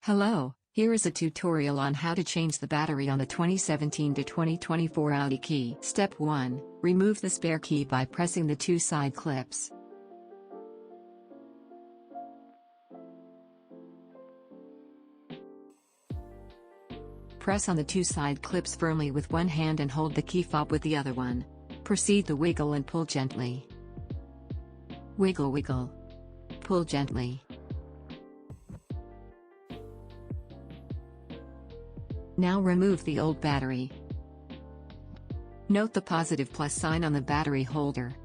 Hello, here is a tutorial on how to change the battery on the 2017 to 2024 Audi key. Step 1. Remove the spare key by pressing the two side clips. Press on the two side clips firmly with one hand and hold the key fob with the other one. Proceed to wiggle and pull gently. Wiggle wiggle. Pull gently. Now remove the old battery. Note the positive plus sign on the battery holder.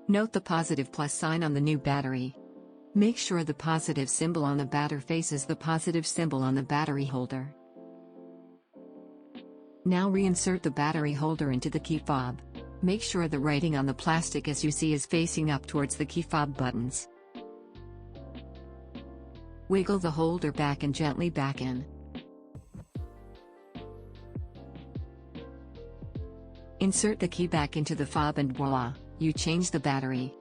Note the positive plus sign on the new battery. Make sure the positive symbol on the battery faces the positive symbol on the battery holder. Now reinsert the battery holder into the key fob. Make sure the writing on the plastic as you see is facing up towards the key fob buttons. Wiggle the holder back and gently back in. Insert the key back into the fob and voila, you change the battery.